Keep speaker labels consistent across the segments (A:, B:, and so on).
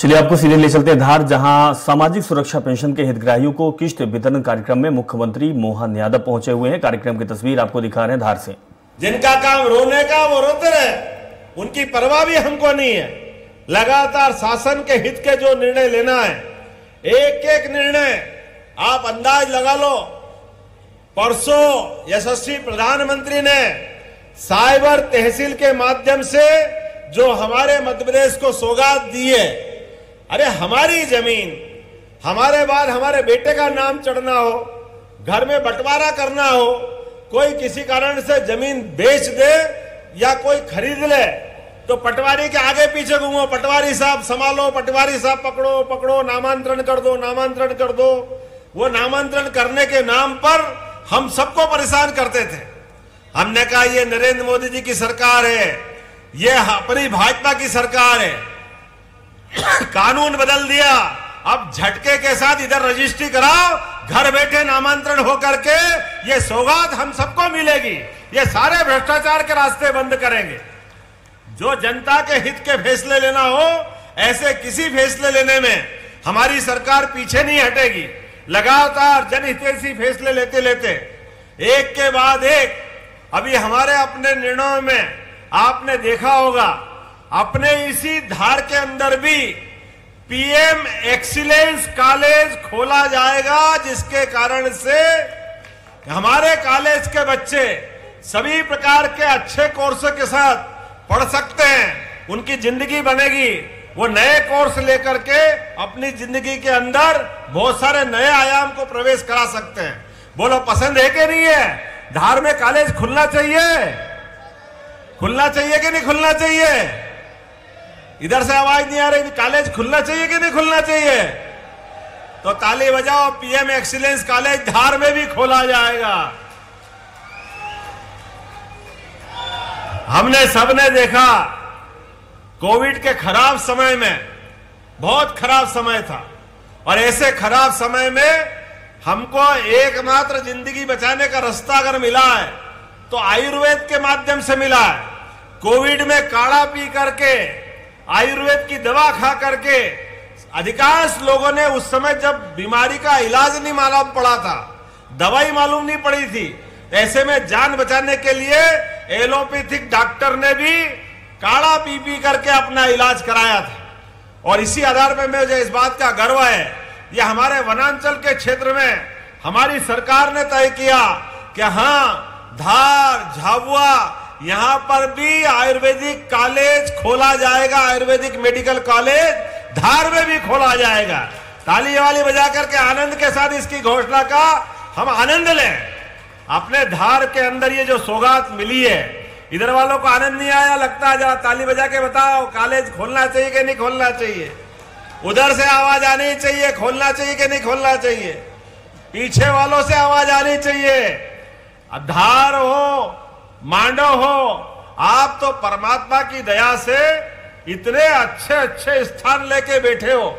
A: चलिए आपको सीधे ले चलते हैं धार, जहां सामाजिक सुरक्षा पेंशन के हितग्राहियों को किश्त वितरण कार्यक्रम में मुख्यमंत्री मोहन यादव पहुंचे हुए हैं। कार्यक्रम की तस्वीर आपको दिखा रहे हैं धार से।
B: जिनका काम रोने का वो रोते रहे, उनकी परवाह भी हमको नहीं है। लगातार शासन के हित के जो निर्णय लेना है, एक एक निर्णय आप अंदाज लगा लो। परसों यशस्वी प्रधानमंत्री ने साइबर तहसील के माध्यम से जो हमारे मध्य प्रदेश को सौगात दी है, अरे हमारी जमीन हमारे बाद हमारे बेटे का नाम चढ़ना हो, घर में बंटवारा करना हो, कोई किसी कारण से जमीन बेच दे या कोई खरीद ले तो पटवारी के आगे पीछे घूमो, पटवारी साहब संभालो, पटवारी साहब पकड़ो पकड़ो, नामांतरण कर दो, नामांतरण कर दो। वो नामांतरण करने के नाम पर हम सबको परेशान करते थे। हमने कहा ये नरेंद्र मोदी जी की सरकार है, ये अपनी भाजपा की सरकार है। कानून बदल दिया, अब झटके के साथ इधर रजिस्ट्री कराओ, घर बैठे नामांतरण होकर के ये सौगात हम सबको मिलेगी। ये सारे भ्रष्टाचार के रास्ते बंद करेंगे। जो जनता के हित के फैसले लेना हो, ऐसे किसी फैसले लेने में हमारी सरकार पीछे नहीं हटेगी। लगातार जनहितैषी फैसले लेते लेते एक के बाद एक, अभी हमारे अपने निर्णयों में आपने देखा होगा, अपने इसी धार के अंदर भी पीएम एक्सीलेंस कॉलेज खोला जाएगा, जिसके कारण से हमारे कॉलेज के बच्चे सभी प्रकार के अच्छे कोर्स के साथ पढ़ सकते हैं, उनकी जिंदगी बनेगी। वो नए कोर्स लेकर के अपनी जिंदगी के अंदर बहुत सारे नए आयाम को प्रवेश करा सकते हैं। बोलो पसंद है कि नहीं है? धार में कॉलेज खुलना चाहिए, खुलना चाहिए कि नहीं खुलना चाहिए? इधर से आवाज नहीं आ रही, कॉलेज खुलना चाहिए कि नहीं खुलना चाहिए? तो ताली बजाओ, पीएम एक्सीलेंस कॉलेज धार में भी खोला जाएगा। हमने सबने देखा कोविड के खराब समय में, बहुत खराब समय था, और ऐसे खराब समय में हमको एकमात्र जिंदगी बचाने का रास्ता अगर मिला है तो आयुर्वेद के माध्यम से मिला है। कोविड में काढ़ा पी करके, आयुर्वेद की दवा खा करके अधिकांश लोगों ने, उस समय जब बीमारी का इलाज नहीं मालूम पड़ा था, दवाई मालूम नहीं पड़ी थी, ऐसे में जान बचाने के लिए एलोपैथिक डॉक्टर ने भी काढ़ा पी पी करके अपना इलाज कराया था। और इसी आधार पर मुझे इस बात का गर्व है, ये हमारे वनांचल के क्षेत्र में हमारी सरकार ने तय किया कि हाँ, धार झाबुआ यहां पर भी आयुर्वेदिक कॉलेज खोला जाएगा, आयुर्वेदिक मेडिकल कॉलेज धार में भी खोला जाएगा। ताली वाली बजा करके आनंद के साथ इसकी घोषणा का हम आनंद लें। अपने धार के अंदर ये जो सौगात मिली है, इधर वालों को आनंद नहीं आया लगता है? जरा ताली बजा के बताओ, कॉलेज खोलना चाहिए कि नहीं खोलना चाहिए? उधर से आवाज आनी चाहिए, खोलना चाहिए कि नहीं खोलना चाहिए? पीछे वालों से आवाज आनी चाहिए। धार हो, मांडो हो, आप तो परमात्मा की दया से इतने अच्छे अच्छे स्थान लेके बैठे हो,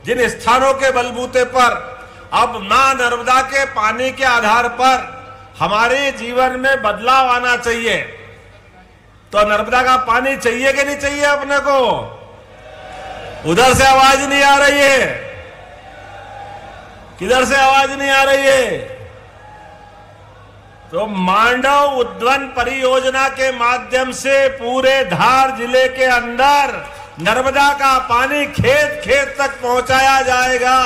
B: जिन स्थानों के बलबूते पर अब मां नर्मदा के पानी के आधार पर हमारे जीवन में बदलाव आना चाहिए। तो नर्मदा का पानी चाहिए कि नहीं चाहिए अपने को? उधर से आवाज नहीं आ रही है, किधर से आवाज नहीं आ रही है? तो मांडव उद्वन परियोजना के माध्यम से पूरे धार जिले के अंदर नर्मदा का पानी खेत खेत तक पहुंचाया जाएगा।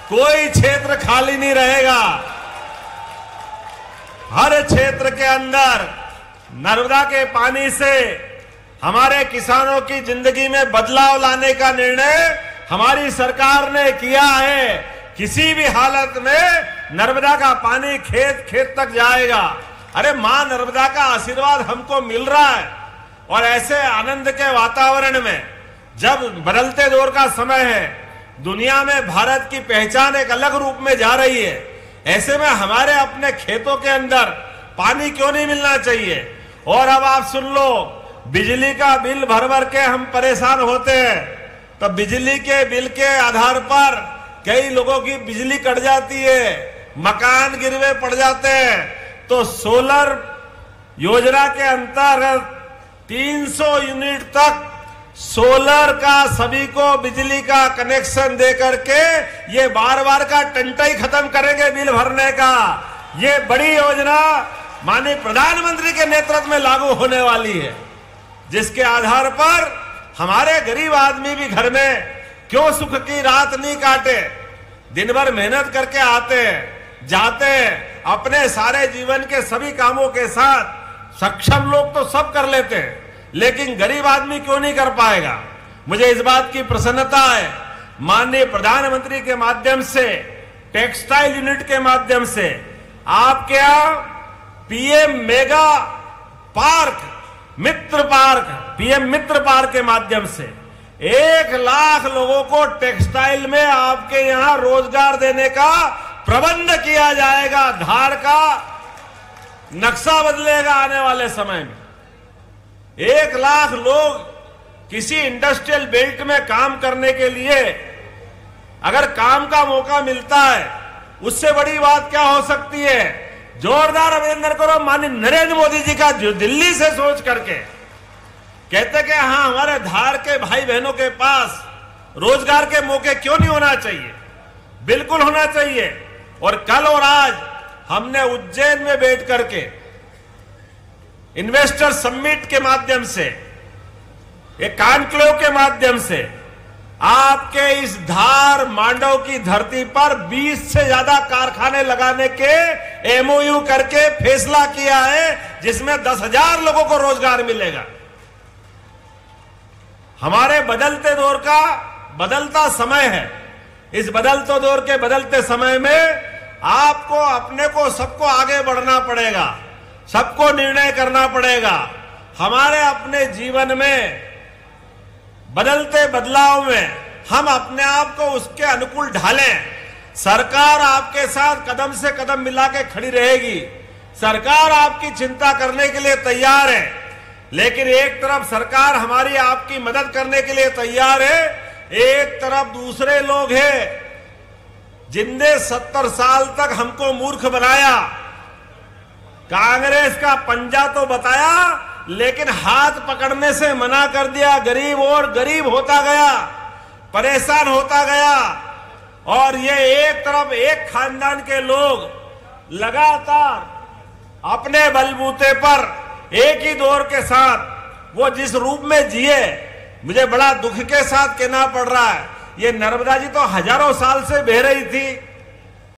B: कोई क्षेत्र खाली नहीं रहेगा। हर क्षेत्र के अंदर नर्मदा के पानी से हमारे किसानों की जिंदगी में बदलाव लाने का निर्णय हमारी सरकार ने किया है। किसी भी हालत में नर्मदा का पानी खेत खेत तक जाएगा। अरे मां नर्मदा का आशीर्वाद हमको मिल रहा है। और ऐसे आनंद के वातावरण में, जब बदलते दौर का समय है, दुनिया में भारत की पहचान एक अलग रूप में जा रही है, ऐसे में हमारे अपने खेतों के अंदर पानी क्यों नहीं मिलना चाहिए? और अब आप सुन लो, बिजली का बिल भर भर के हम परेशान होते हैं, तो बिजली के बिल के आधार पर कई लोगों की बिजली कट जाती है, मकान गिरवे पड़ जाते हैं। तो सोलर योजना के अंतर्गत 300 यूनिट तक सोलर का सभी को बिजली का कनेक्शन दे करके ये बार बार का टंटा ही खत्म करेंगे बिल भरने का। ये बड़ी योजना माननीय प्रधानमंत्री के नेतृत्व में लागू होने वाली है, जिसके आधार पर हमारे गरीब आदमी भी घर में क्यों सुख की रात नहीं काटे, दिन भर मेहनत करके आते हैं जाते हैं, अपने सारे जीवन के सभी कामों के साथ सक्षम लोग तो सब कर लेते हैं, लेकिन गरीब आदमी क्यों नहीं कर पाएगा। मुझे इस बात की प्रसन्नता है, माननीय प्रधानमंत्री के माध्यम से, टेक्सटाइल यूनिट के माध्यम से आपके यहां पीएम मेगा पार्क, मित्र पार्क, पीएम मित्र पार्क के माध्यम से 1 लाख लोगों को टेक्सटाइल में आपके यहां रोजगार देने का प्रबंध किया जाएगा। धार का नक्शा बदलेगा आने वाले समय में। 1 लाख लोग किसी इंडस्ट्रियल बेल्ट में काम करने के लिए अगर काम का मौका मिलता है, उससे बड़ी बात क्या हो सकती है। जोरदार अभिनंदन करो माननीय नरेंद्र मोदी जी का, जो दिल्ली से सोच करके कहते कि हाँ, हमारे धार के भाई बहनों के पास रोजगार के मौके क्यों नहीं होना चाहिए, बिल्कुल होना चाहिए। और कल और आज हमने उज्जैन में बैठ करके इन्वेस्टर समिट के माध्यम से, एक कॉन्क्लेव के माध्यम से आपके इस धार मांडव की धरती पर 20 से ज्यादा कारखाने लगाने के एमओयू करके फैसला किया है, जिसमें 10,000 लोगों को रोजगार मिलेगा। हमारे बदलते दौर का बदलता समय है। इस बदलते दौर के बदलते समय में आपको अपने को सबको आगे बढ़ना पड़ेगा, सबको निर्णय करना पड़ेगा। हमारे अपने जीवन में बदलते बदलाव में हम अपने आप को उसके अनुकूल ढालें। सरकार आपके साथ कदम से कदम मिला के खड़ी रहेगी। सरकार आपकी चिंता करने के लिए तैयार है, लेकिन एक तरफ सरकार हमारी आपकी मदद करने के लिए तैयार है, एक तरफ दूसरे लोग हैं जिनने 70 साल तक हमको मूर्ख बनाया। कांग्रेस का पंजा तो बताया, लेकिन हाथ पकड़ने से मना कर दिया। गरीब और गरीब होता गया, परेशान होता गया। और ये एक तरफ एक खानदान के लोग लगातार अपने बलबूते पर एक ही दौर के साथ वो जिस रूप में जिए, मुझे बड़ा दुख के साथ कहना पड़ रहा है। ये नर्मदा जी तो हजारों साल से बह रही थी,